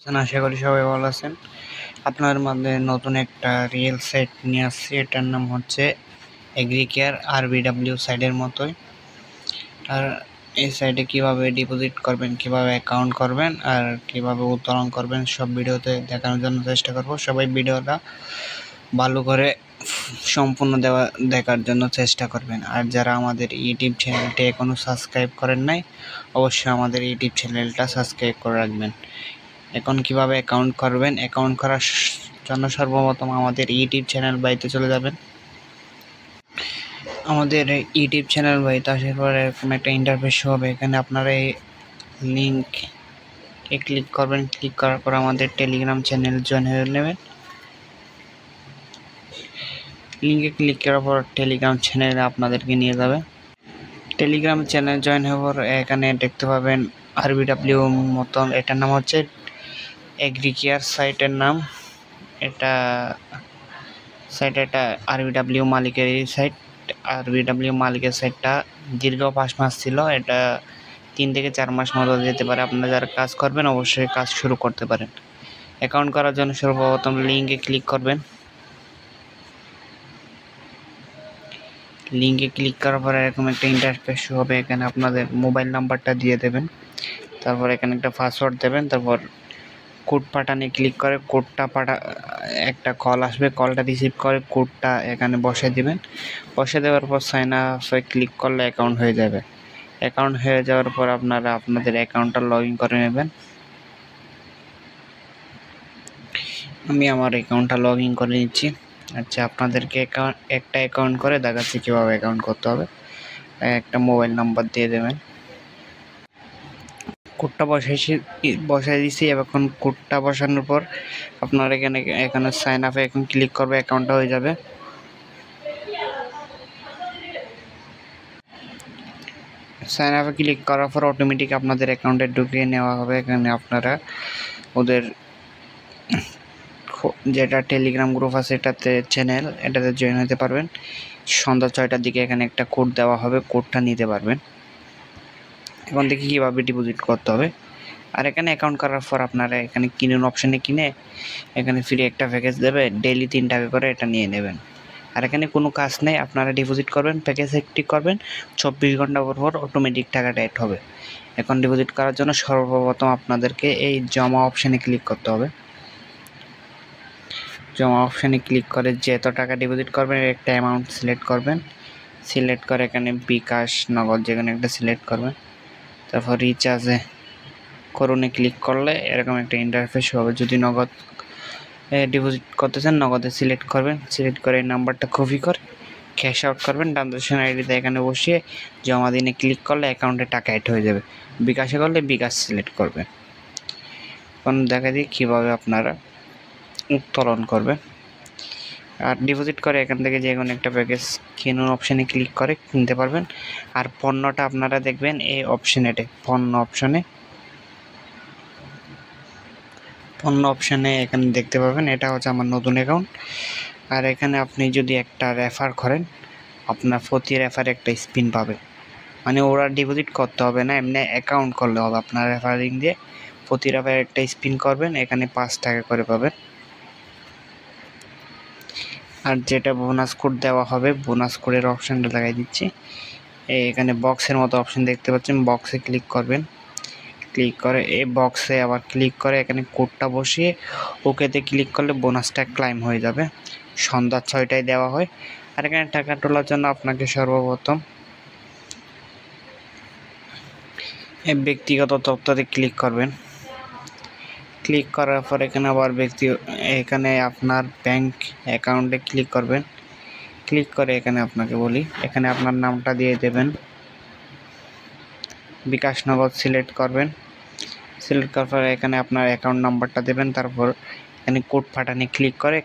আশা করি সবাই ভালো আছেন। আপনার মধ্যে নতুন একটা রিয়েল সাইট নিয়ে আসছি। এটার নাম হচ্ছে এগ্রিকেয়ার আরবিডব্লিউ সাইটের মতোই। আর এই সাইটে কিভাবে ডিপোজিট করবেন, কিভাবে অ্যাকাউন্ট করবেন আর কিভাবে উত্তোলন করবেন সব ভিডিওতে দেখানোর জন্য চেষ্টা করব। সবাই ভিডিওটা ভালো করে সম্পূর্ণ দেখার জন্য চেষ্টা করবেন। আর যারা আমাদের ইউটিউব চ্যানেলটি এখনও সাবস্ক্রাইব করেন নাই, অবশ্যই আমাদের ইউটিউব চ্যানেলটা সাবস্ক্রাইব করে রাখবেন। এখন কিভাবে অ্যাকাউন্ট করবেন, অ্যাকাউন্ট করার জন্য সর্বপ্রথম আমাদের ইউটিউব চ্যানেল বাড়িতে চলে যাবেন। আমাদের ইউটিউব চ্যানেল বাড়িতে আসার পরে এরকম একটা ইন্টারফেস হবে। এখানে আপনারা এই লিঙ্কে ক্লিক করবেন। ক্লিক করার পর আমাদের টেলিগ্রাম চ্যানেল জয়েন হয়ে নেবেন। লিঙ্কে ক্লিক করার পর টেলিগ্রাম চ্যানেলে আপনাদেরকে নিয়ে যাবে। টেলিগ্রাম চ্যানেল জয়েন হওয়ার পর এখানে দেখতে পাবেন আরবিডব্লিউ মতন, এটার নাম হচ্ছে এগ্রিকেয়ার সাইটের নাম। এটা আরবিডব্লিউ মালিকের এই সাইট। আরবিডব্লিউ মালিকের সাইটটা দীর্ঘ 5 মাস ছিল। এটা 3 থেকে 4 মাস মতো যেতে পারে। আপনারা যারা কাজ করবেন অবশ্যই কাজ শুরু করতে পারেন। অ্যাকাউন্ট করার জন্য সর্বপ্রথম লিঙ্কে ক্লিক করবেন। লিঙ্কে ক্লিক করার পরে এরকম একটা ইন্টারফেস হবে। এখানে আপনাদের মোবাইল নাম্বারটা দিয়ে দেবেন, তারপর এখানে একটা পাসওয়ার্ড দেবেন, তারপর কোড পাঠানে ক্লিক করে একটা কল আসবে, কলটা রিসিভ করে কোডটা এখানে বসিয়ে দিবেন। বসিয়ে দেওয়ার পর সাইন আপে ক্লিক করলে অ্যাকাউন্ট হয়ে যাবে। অ্যাকাউন্ট হয়ে যাওয়ার পর আপনারা আপনাদের অ্যাকাউন্টটা লগ ইন করে নেবেন। আমি আমার অ্যাকাউন্টটা লগ ইন করে নিচ্ছি। আচ্ছা, আপনাদেরকে একটা অ্যাকাউন্ট করে দেখাচ্ছি কীভাবে অ্যাকাউন্ট করতে হবে। একটা মোবাইল নাম্বার দিয়ে দেবেন। কোডটা বসাই দিছি। এখন কোডটা বসানোর পর আপনার এখানে সাইন আপে এখন ক্লিক করবে, অ্যাকাউন্টটা হয়ে যাবে। সাইন আপে ক্লিক করার পর অটোমেটিক আপনাদের অ্যাকাউন্টে ঢুকিয়ে নেওয়া হবে। এখানে আপনারা ওদের যেটা টেলিগ্রাম গ্রুপ আছে এটাতে জয়েন হতে পারবেন। সন্ধ্যা 6টার দিকে এখানে একটা কোড দেওয়া হবে, কোডটা নিতে পারবেন। এখন দেখি কীভাবে ডিপোজিট করতে হবে। আর এখানে অ্যাকাউন্ট করার পর আপনারা এখানে কিনুন অপশানে কিনে এখানে ফ্রি একটা প্যাকেজ দেবে, ডেইলি 3 টাকা করে এটা নিয়ে নেবেন। আর এখানে কোনো কাজ নেই, আপনারা ডিপোজিট করবেন, প্যাকেজ অ্যাক্টিভ করবেন, 24 ঘন্টা পর অটোমেটিক টাকাটা অ্যাড হবে। এখন ডিপোজিট করার জন্য সর্বপ্রথম আপনাদেরকে এই জমা অপশানে ক্লিক করতে হবে। জমা অপশানে ক্লিক করে যত টাকা ডিপোজিট করবেন একটা অ্যামাউন্ট সিলেক্ট করবেন। সিলেক্ট করে এখানে বিকাশ, নগদ যেখানে একটা সিলেক্ট করবেন। তারপর রিচার্জে করুনে ক্লিক করলে এরকম একটা ইন্টারফেস হবে। যদি নগদ ডিপোজিট করতে চান নগদে সিলেক্ট করবেন। সিলেক্ট করে এই নাম্বারটা কপি করে ক্যাশ আউট করবেন। ট্রানজাকশন আইডিতে এখানে বসিয়ে জমা দিনে ক্লিক করলে অ্যাকাউন্টে টাকা অ্যাড হয়ে যাবে। বিকাশে করলে বিকাশ সিলেক্ট করবেন। এখন দেখা দিই কীভাবে আপনারা উত্তোলন করবেন। আর ডিপোজিট করে এখান থেকে যে কোনো একটা প্যাকেজ কিনুন অপশানে ক্লিক করে কিনতে পারবেন। আর পণ্যটা আপনারা দেখবেন এই অপশানেতে পণ্য অপশানে এখানে দেখতে পাবেন। এটা হচ্ছে আমার নতুন অ্যাকাউন্ট। আর এখানে আপনি যদি একটা রেফার করেন আপনার প্রতি রেফারে একটা স্পিন পাবে। মানে ওরা ডিপোজিট করতে হবে না, এমনি অ্যাকাউন্ট করলে হবে। আপনার রেফারিং দিয়ে প্রতি রেফারে একটা স্পিন করবেন, এখানে 5 টাকা করে পাবেন। আর যেটা বোনাস কোড দেওয়া হবে, বোনাস কোডের অপশানটা লাগাই দিচ্ছি। এখানে বক্সের মতো অপশান দেখতে পাচ্ছেন, বক্সে ক্লিক করবেন। ক্লিক করে এই বক্সে আবার ক্লিক করে এখানে কোডটা বসিয়ে ওকেতে ক্লিক করলে বোনাসটা ক্লাইম হয়ে যাবে। সন্ধ্যা 6টায় দেওয়া হয়। আর এখানে টাকা তোলার জন্য আপনাকে সর্বপ্রথম ব্যক্তিগত তথ্যতে ক্লিক করবেন। ক্লিক করার পর এখানে আবার এখানে আপনার ব্যাংক অ্যাকাউন্টে ক্লিক করবেন। ক্লিক করে এখানে আপনাকে বলি, এখানে আপনার নামটা দিয়ে দেবেন। বিকাশ নগদ সিলেক্ট করবেন। সিলেক্ট করার পর এখানে আপনার অ্যাকাউন্ট নাম্বারটা দেবেন। তারপর এখানে কোড পাঠানে ক্লিক করে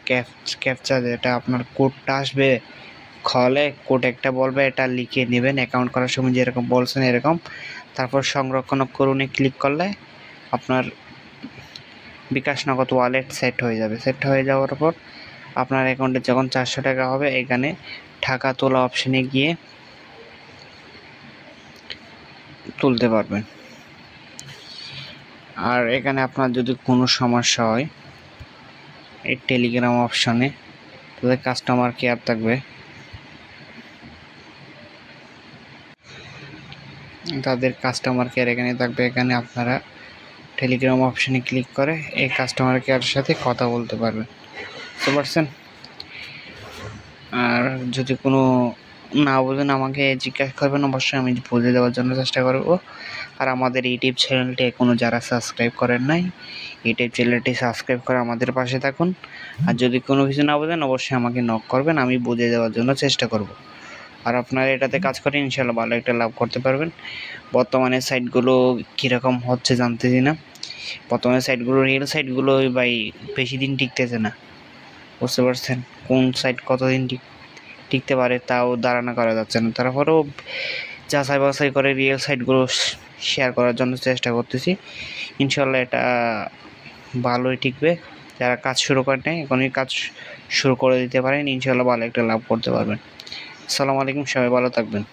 ক্যাপচা যেটা আপনার কোডটা আসবে খলে কোড একটা বলবে, এটা লিখে নেবেন অ্যাকাউন্ট করার সময় যেরকম বলছেন এরকম। তারপর সংরক্ষণ করুনে ক্লিক করলে আপনার বিকাশ নগদ ওয়ালেট সেট হয়ে যাবে। সেট হয়ে যাওয়ার পর আপনার অ্যাকাউন্টে যখন 400 টাকা হবে এখানে টাকা তোলা অপশানে গিয়ে তুলতে পারবেন। আর এখানে আপনার যদি কোনো সমস্যা হয় এই টেলিগ্রাম অপশনে তাদের কাস্টমার কেয়ার থাকবে, তাদের কাস্টমার কেয়ার এখানে থাকবে। এখানে আপনারা টেলিগ্রাম অপশনে ক্লিক করে এই কাস্টমার কেয়ারের সাথে কথা বলতে পারবেন, বুঝতে পারছেন? আর যদি কোনো না বোঝেন আমাকে জিজ্ঞাসা করবেন, অবশ্যই আমি বুঝে দেওয়ার জন্য চেষ্টা করব। আর আমাদের ইউটিউব চ্যানেলটি এখনও যারা সাবস্ক্রাইব করেন নাই, ইউটিউব চ্যানেলটি সাবস্ক্রাইব করে আমাদের পাশে থাকুন। আর যদি কোনো কিছু না বোঝেন অবশ্যই আমাকে নক করবেন, আমি বুঝে দেওয়ার জন্য চেষ্টা করব। আর আপনারা এটাতে কাজ করে ইনশাল্লাহ ভালো একটা লাভ করতে পারবেন। বর্তমানে সাইটগুলো কীরকম হচ্ছে জানতেছি না, বর্তমানে সাইটগুলো রিয়েল সাইটগুলো ভাই বেশি দিন টিকতেছে না, বুঝতে পারছেন? কোন সাইট কতদিন টিকতে পারে তাও ধারণা করা যাচ্ছে না। তারপরেও যাচাই বাছাই করে রিয়েল সাইটগুলো শেয়ার করার জন্য চেষ্টা করতেছি। ইনশাল্লাহ এটা ভালোই টিকবে। যারা কাজ শুরু করেন নাই এখনই কাজ শুরু করে দিতে পারেন, ইনশাল্লাহ ভালো একটা লাভ করতে পারবেন। আসসালামু আলাইকুম, সবাই ভালো থাকবেন।